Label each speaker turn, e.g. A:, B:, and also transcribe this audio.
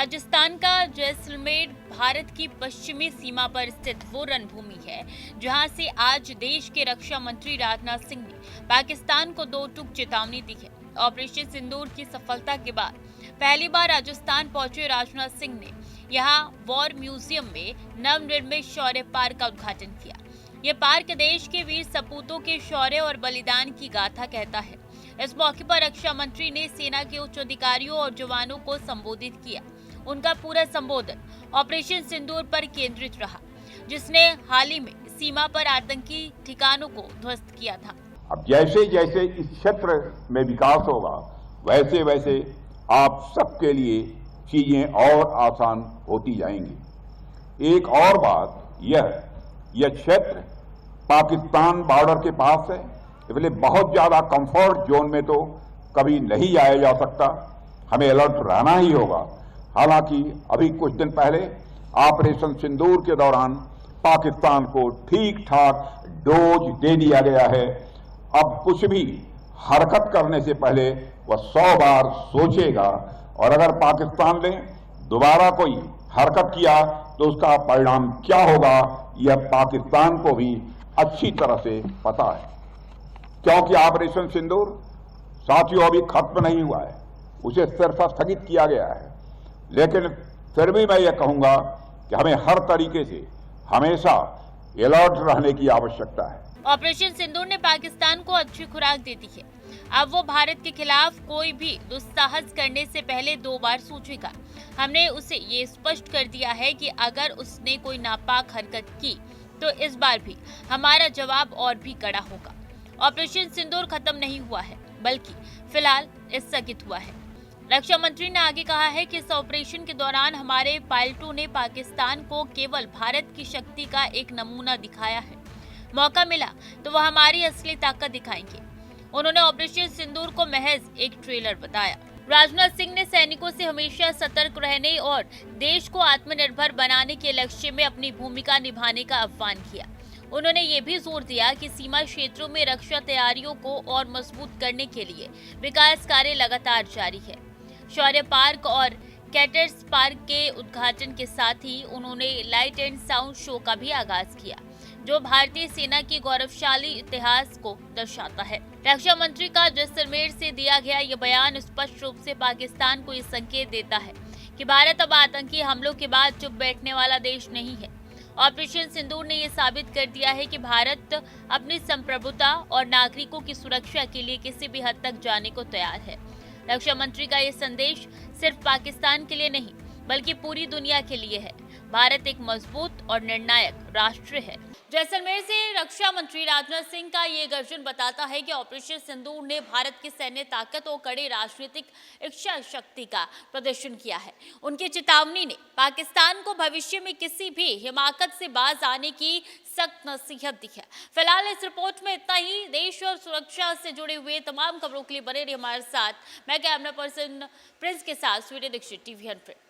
A: राजस्थान का जैसलमेर भारत की पश्चिमी सीमा पर स्थित वो रणभूमि है जहां से आज देश के रक्षा मंत्री राजनाथ सिंह ने पाकिस्तान को दो टूक चेतावनी दी है। ऑपरेशन सिंदूर की सफलता के बाद पहली बार राजस्थान पहुंचे राजनाथ सिंह ने यहां वॉर म्यूजियम में नवनिर्मित शौर्य पार्क का उद्घाटन किया। ये पार्क देश के वीर सपूतों के शौर्य और बलिदान की गाथा कहता है। इस मौके पर रक्षा मंत्री ने सेना के उच्च अधिकारियों और जवानों को संबोधित किया। उनका पूरा संबोधन ऑपरेशन सिंदूर पर केंद्रित रहा, जिसने हाल ही में सीमा पर आतंकी ठिकानों को ध्वस्त किया था।
B: अब जैसे जैसे इस क्षेत्र में विकास होगा, वैसे वैसे आप सबके लिए चीजें और आसान होती जाएंगी। एक और बात, यह क्षेत्र पाकिस्तान बॉर्डर के पास है, इसलिए बहुत ज्यादा कंफर्ट जोन में तो कभी नहीं जाया जा सकता। हमें अलर्ट रहना ही होगा। हालांकि अभी कुछ दिन पहले ऑपरेशन सिंदूर के दौरान पाकिस्तान को ठीक ठाक डोज दे दिया गया है। अब कुछ भी हरकत करने से पहले वह 100 बार सोचेगा, और अगर पाकिस्तान ने दोबारा कोई हरकत किया तो उसका परिणाम क्या होगा, यह पाकिस्तान को भी अच्छी तरह से पता है। क्योंकि ऑपरेशन सिंदूर साथियों अभी खत्म नहीं हुआ है, उसे सिर्फ स्थगित किया गया है। लेकिन फिर भी मैं यह कहूंगा कि हमें हर तरीके से हमेशा अलर्ट रहने की आवश्यकता है।
A: ऑपरेशन सिंदूर ने पाकिस्तान को अच्छी खुराक दे दी है। अब वो भारत के खिलाफ कोई भी दुस्साहस करने से पहले 2 बार सोचेगा। हमने उसे ये स्पष्ट कर दिया है कि अगर उसने कोई नापाक हरकत की तो इस बार भी हमारा जवाब और भी कड़ा होगा। ऑपरेशन सिंदूर खत्म नहीं हुआ है, बल्कि फिलहाल स्थगित हुआ है। रक्षा मंत्री ने आगे कहा है कि इस ऑपरेशन के दौरान हमारे पायलटों ने पाकिस्तान को केवल भारत की शक्ति का एक नमूना दिखाया है। मौका मिला तो वह हमारी असली ताकत दिखाएंगे। उन्होंने ऑपरेशन सिंदूर को महज एक ट्रेलर बताया। राजनाथ सिंह ने सैनिकों से हमेशा सतर्क रहने और देश को आत्मनिर्भर बनाने के लक्ष्य में अपनी भूमिका निभाने का आह्वान किया। उन्होंने ये भी जोर दिया कि सीमा क्षेत्रों में रक्षा तैयारियों को और मजबूत करने के लिए विकास कार्य लगातार जारी है। शौर्य पार्क और कैटर्स पार्क के उद्घाटन के साथ ही उन्होंने लाइट एंड साउंड शो का भी आगाज किया, जो भारतीय सेना के गौरवशाली इतिहास को दर्शाता है। रक्षा मंत्री का जैसलमेर से दिया गया यह बयान स्पष्ट रूप से पाकिस्तान को ये संकेत देता है कि भारत अब आतंकी हमलों के बाद चुप बैठने वाला देश नहीं है। ऑपरेशन सिंदूर ने यह साबित कर दिया है कि भारत अपनी संप्रभुता और नागरिकों की सुरक्षा के लिए किसी भी हद तक जाने को तैयार है। रक्षा मंत्री का यह संदेश सिर्फ पाकिस्तान के लिए नहीं, बल्कि पूरी दुनिया के लिए है। भारत एक मजबूत और निर्णायक राष्ट्र है। जैसलमेर से रक्षा मंत्री राजनाथ सिंह का ये गर्जन बताता है कि ऑपरेशन सिंदूर ने भारत की सैन्य ताकत और कड़े राजनीतिक इच्छा शक्ति का प्रदर्शन किया है। उनकी चेतावनी ने पाकिस्तान को भविष्य में किसी भी हिमाकत से बाज आने की सख्त नसीहत दी है। फिलहाल इस रिपोर्ट में इतना ही। देश और सुरक्षा से जुड़े हुए तमाम खबरों के लिए बने रहिए हमारे साथ। मैं कैमरा पर्सन प्रिंस के साथ स्वीटी दीक्षित, टीवी 100।